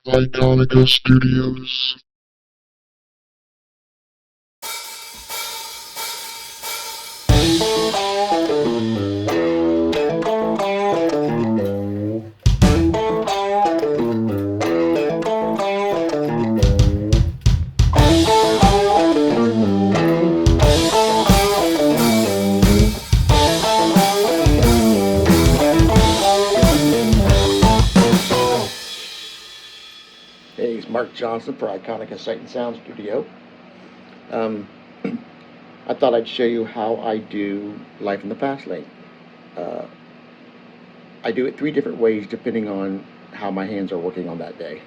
Iconica Studios. Hey, it's Mark Johnson for Iconica Sight and Sound Studio. I thought I'd show you how I do Life in the Fast Lane. I do it 3 different ways depending on how my hands are working on that day.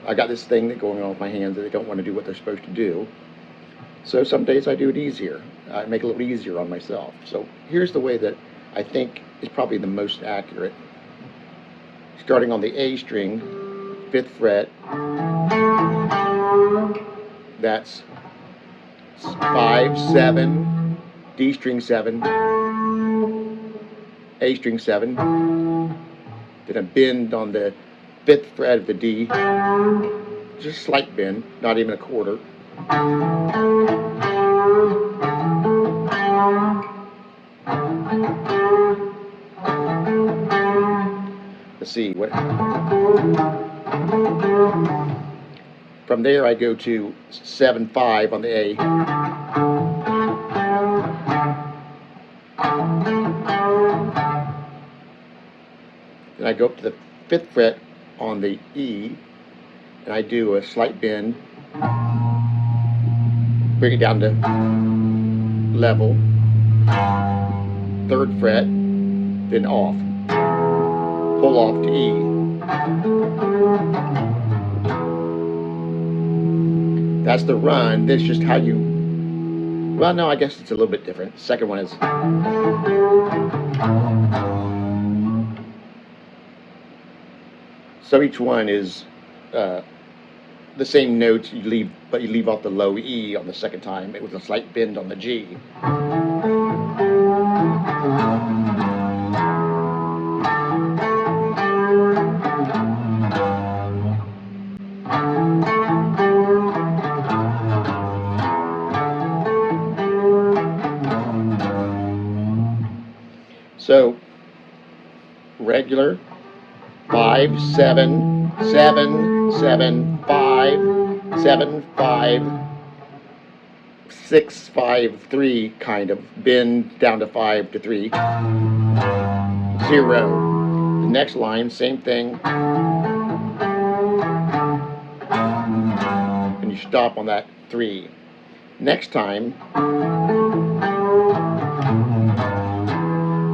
I got this thing going on with my hands that they don't want to do what they're supposed to do. So some days I do it easier. I make it a little easier on myself. So here's the way that I think is probably the most accurate. Starting on the A string, 5th fret, that's 5, 7, D string 7, A string 7, then a bend on the 5th fret of the D, just a slight bend, not even a quarter. Let's see what. From there I go to 7, 5 on the A. Then I go up to the 5th fret on the E, and I do a slight bend, bring it down to level, 3rd fret, then off, pull off to E. That's the run. That's just how you, well, no, I guess it's a little bit different. The second one is, so each one is the same notes you leave, but you leave off the low E on the second time with a slight bend on the G. So regular, 5, 7, 7, 7, 5, 7, 5, 6, 5, 3, kind of bend down to 5 to 3, 0. The next line, same thing, and you stop on that 3. Next time,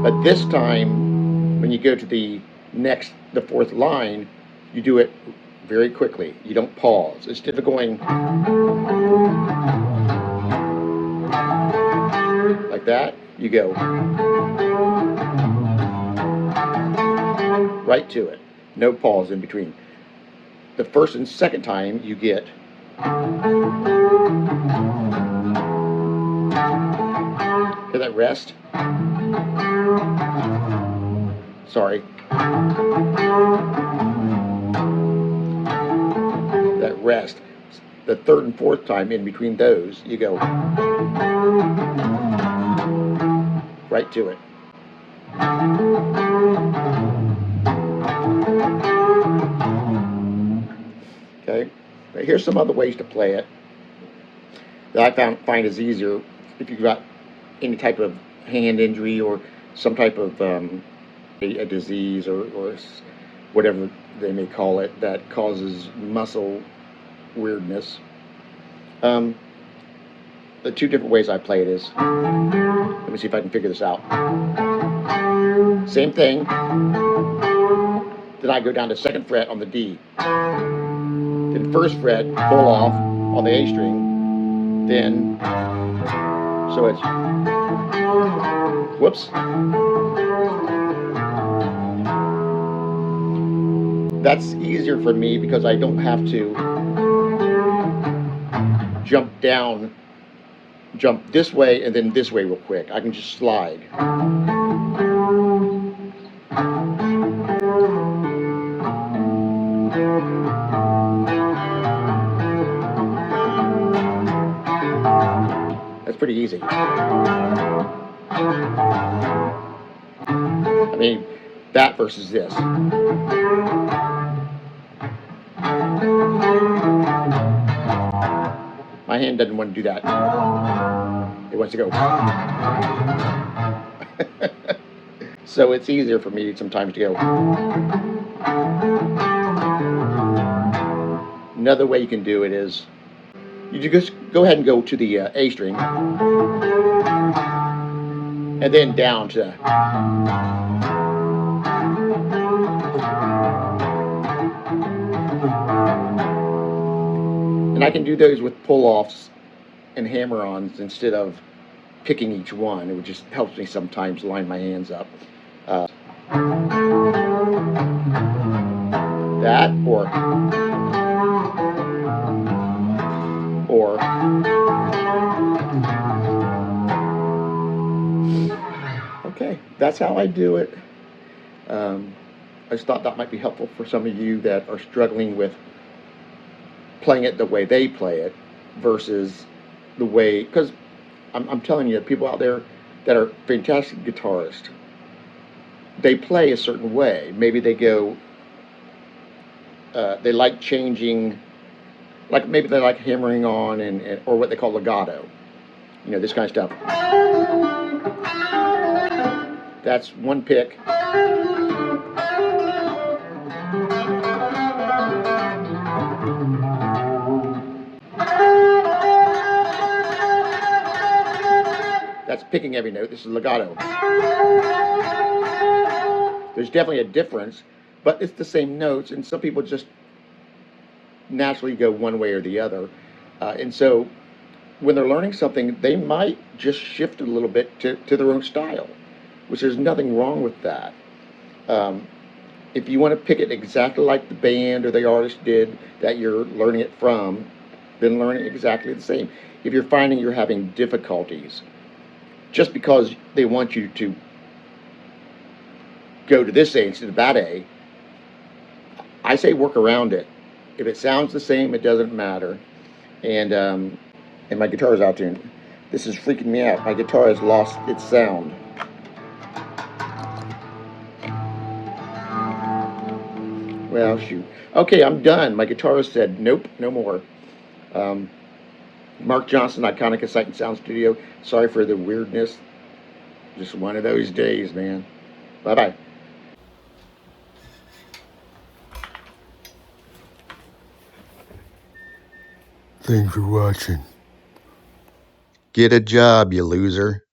but this time, when you go to the 4th line, you do it very quickly. You don't pause. Instead of going like that, you go right to it. No pause in between. The first and second time, you get hear that rest? Sorry. That rest. The 3rd and 4th time in between those, you go right to it. Okay. But here's some other ways to play it that I find is easier if you've got any type of hand injury or some type of a disease or whatever they may call it that causes muscle weirdness. The 2 different ways I play it is, let me see if I can figure this out. Same thing, then I go down to 2nd fret on the D, then 1st fret, pull off on the A string, then, so it's, whoops. That's easier for me because I don't have to jump this way and then this way real quick. I can just slide. pretty easy. I mean, that versus this. My hand doesn't want to do that. It wants to go. So it's easier for me sometimes to go. Another way you can do it is you just go ahead and go to the A string and then down to and I can do those with pull-offs and hammer-ons instead of picking each one. It just helps me sometimes line my hands up. That or okay, that's how I do it. I just thought that might be helpful for some of you that are struggling with playing it the way they play it versus the way, because I'm telling you, people out there that are fantastic guitarists, they play a certain way. Maybe they go, they like changing, like maybe they like hammering on and or what they call legato, you know, this kind of stuff. That's one pick. That's picking every note. This is legato. There's definitely a difference, but it's the same notes, and some people just naturally go one way or the other. And so when they're learning something, they might just shift a little bit to their own style, which there's nothing wrong with that. If you want to pick it exactly like the band or the artist did that you're learning it from, then learn it exactly the same. If you're finding you're having difficulties, just because they want you to go to this A instead of that A, I say work around it. If it sounds the same, it doesn't matter. And my guitar is out tuned. This is freaking me out. My guitar has lost its sound. Well, shoot. Okay, I'm done. My guitarist said, nope, no more. Mark Johnson, Iconica Sight and Sound Studio. Sorry for the weirdness. Just one of those days, man. Bye-bye. Thanks for watching. Get a job, you loser.